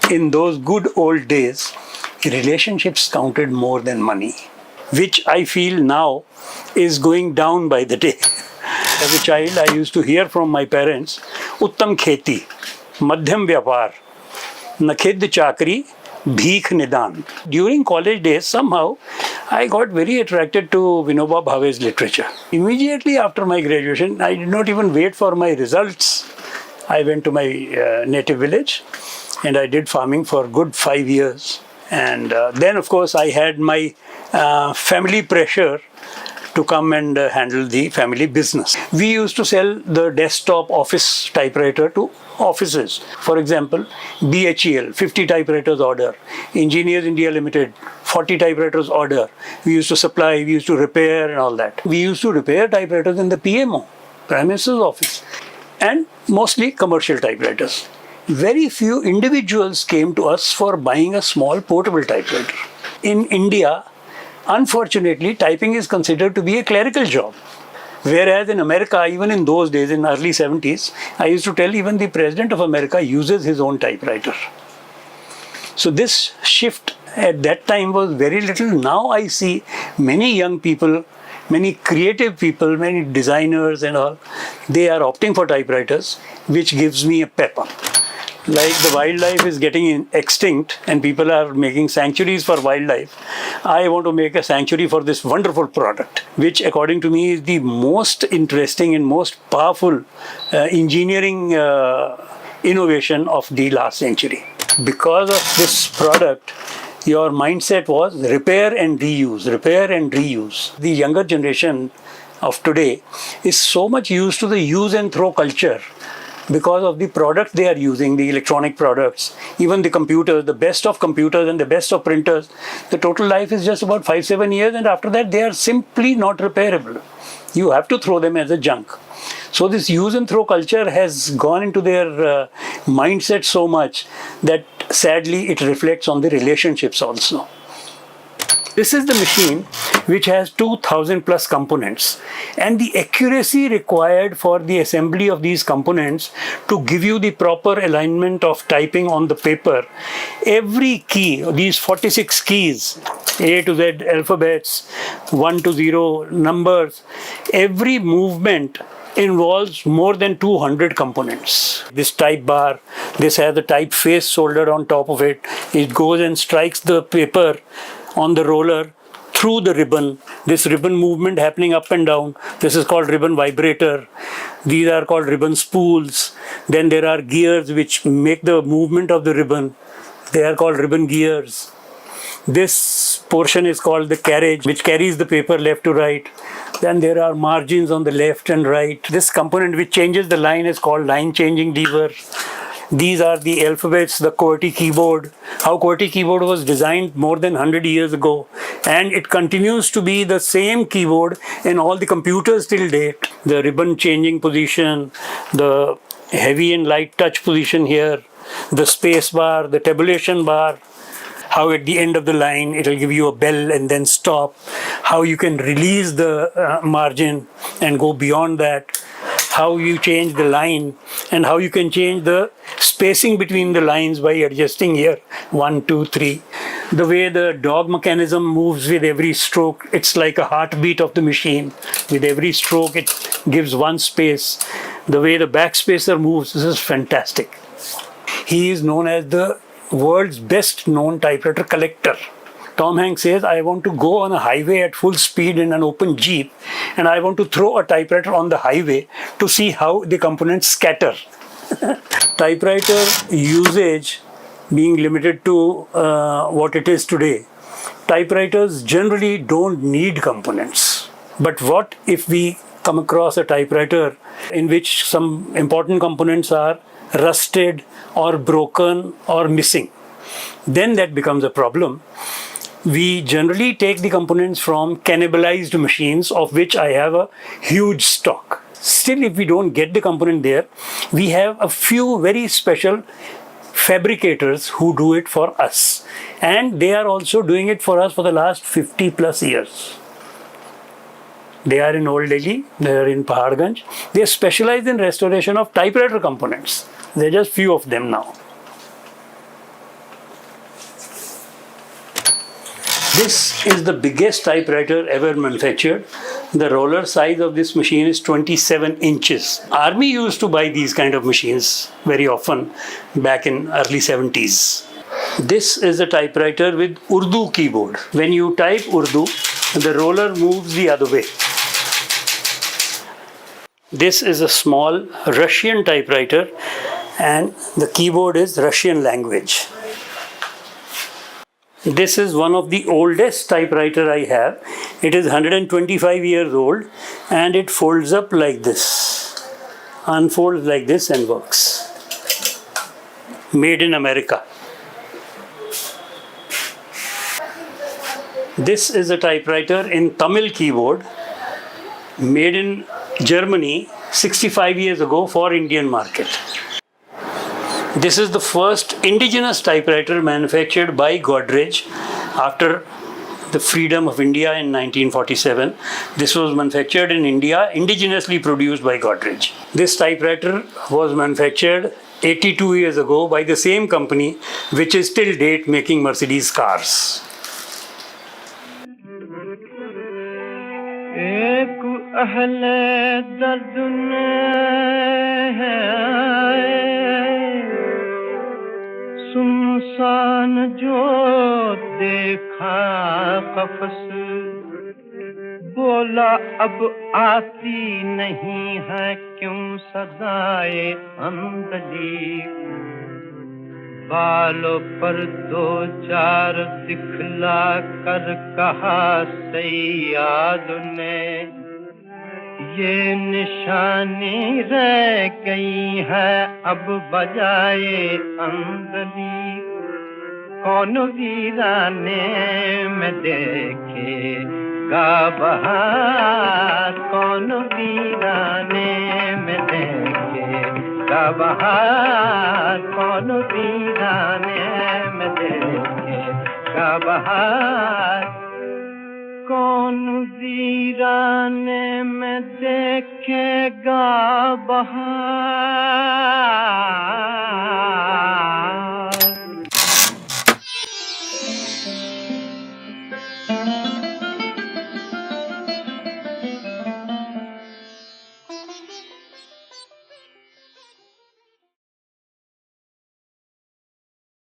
In those good old days, relationships counted more than money, which I feel now is going down by the day. As a child, I used to hear from my parents, Uttam Kheti, Madhyam Vyapar, Nakhid Chakri, Bheekh Nidan. During college days, somehow, I got very attracted to Vinoba Bhave's literature. Immediately after my graduation, I did not even wait for my results. I went to my native village and I did farming for a good 5 years. And then, of course, I had my family pressure to come and handle the family business. We used to sell the desktop office typewriter to offices. For example, BHEL, 50 typewriters order. Engineers India Limited, 40 typewriters order. We used to supply, we used to repair and all that. We used to repair typewriters in the PMO, Prime Minister's office, and mostly commercial typewriters. Very few individuals came to us for buying a small portable typewriter. In India, unfortunately, typing is considered to be a clerical job. Whereas in America, even in those days, in early 70s, I used to tell even the President of America uses his own typewriter. So this shift at that time was very little. Now I see many young people, many creative people, many designers and all, they are opting for typewriters, which gives me a pep up. Like the wildlife is getting extinct and people are making sanctuaries for wildlife, I want to make a sanctuary for this wonderful product, which according to me is the most interesting and most powerful engineering innovation of the last century. Because of this product, your mindset was repair and reuse, repair and reuse. The younger generation of today is so much used to the use and throw culture because of the products they are using, the electronic products, even the computers, the best of computers and the best of printers. The total life is just about 5-7 years, and after that they are simply not repairable. You have to throw them as a junk. So this use and throw culture has gone into their mindset so much that sadly it reflects on the relationships also. This is the machine which has 2000 plus components, and the accuracy required for the assembly of these components to give you the proper alignment of typing on the paper. Every key, these 46 keys, A to Z alphabets, 1 to 0 numbers, every movement involves more than 200 components. This type bar, this has a type face soldered on top of it. It goes and strikes the paper on the roller through the ribbon. This ribbon movement happening up and down, this is called ribbon vibrator. These are called ribbon spools. Then there are gears which make the movement of the ribbon. They are called ribbon gears. This portion is called the carriage, which carries the paper left to right. Then there are margins on the left and right. This component which changes the line is called line changing lever. These are the alphabets, the QWERTY keyboard. How QWERTY keyboard was designed more than 100 years ago, and it continues to be the same keyboard in all the computers till date. The ribbon changing position, the heavy and light touch position here, the space bar, the tabulation bar, how at the end of the line it will give you a bell and then stop, how you can release the margin and go beyond that, how you change the line, and how you can change the spacing between the lines by adjusting here 1, 2, 3. The way the dog mechanism moves with every stroke, it's like a heartbeat of the machine. With every stroke it gives one space. The way the backspacer moves, this is fantastic. He is known as the world's best known typewriter collector. Tom Hanks says, I want to go on a highway at full speed in an open jeep, and I want to throw a typewriter on the highway to see how the components scatter. Typewriter usage being limited to what it is today, typewriters generally don't need components. But what if we come across a typewriter in which some important components are rusted or broken or missing, then that becomes a problem. We generally take the components from cannibalized machines, of which I have a huge stock. Still, if we don't get the component there, we have a few very special fabricators who do it for us. And they are also doing it for us for the last 50 plus years. They are in Old Delhi, they are in Paharganj. They specialize in restoration of typewriter components. There are just few of them now. This is the biggest typewriter ever manufactured. The roller size of this machine is 27 inches. Army used to buy these kind of machines very often back in early 70s. This is a typewriter with Urdu keyboard. When you type Urdu, the roller moves the other way. This is a small Russian typewriter and the keyboard is Russian language. This is one of the oldest typewriter I have. It is 125 years old and it folds up like this, unfolds like this and works. Made in America. This is a typewriter in Tamil keyboard, made in Germany 65 years ago for Indian market. This is the first indigenous typewriter manufactured by Godrej after the freedom of India in 1947. This was manufactured in India, indigenously produced by Godrej. This typewriter was manufactured 82 years ago by the same company which is till date making Mercedes cars. एक अहले दर्द ने सुनसान जो देखा कफस बोला अब आती नहीं है क्यों सदाए अंदली बालों पर दो चार दिखला कर कहा सैयाद ने ये निशानी रह गई है अब बजाए अंदली कौन वीराने में देखेगा बहार कौन वीराने में देखेगा बहार कौन वीराने में देखेगा बहार कौन वीराने में देखेगा बहार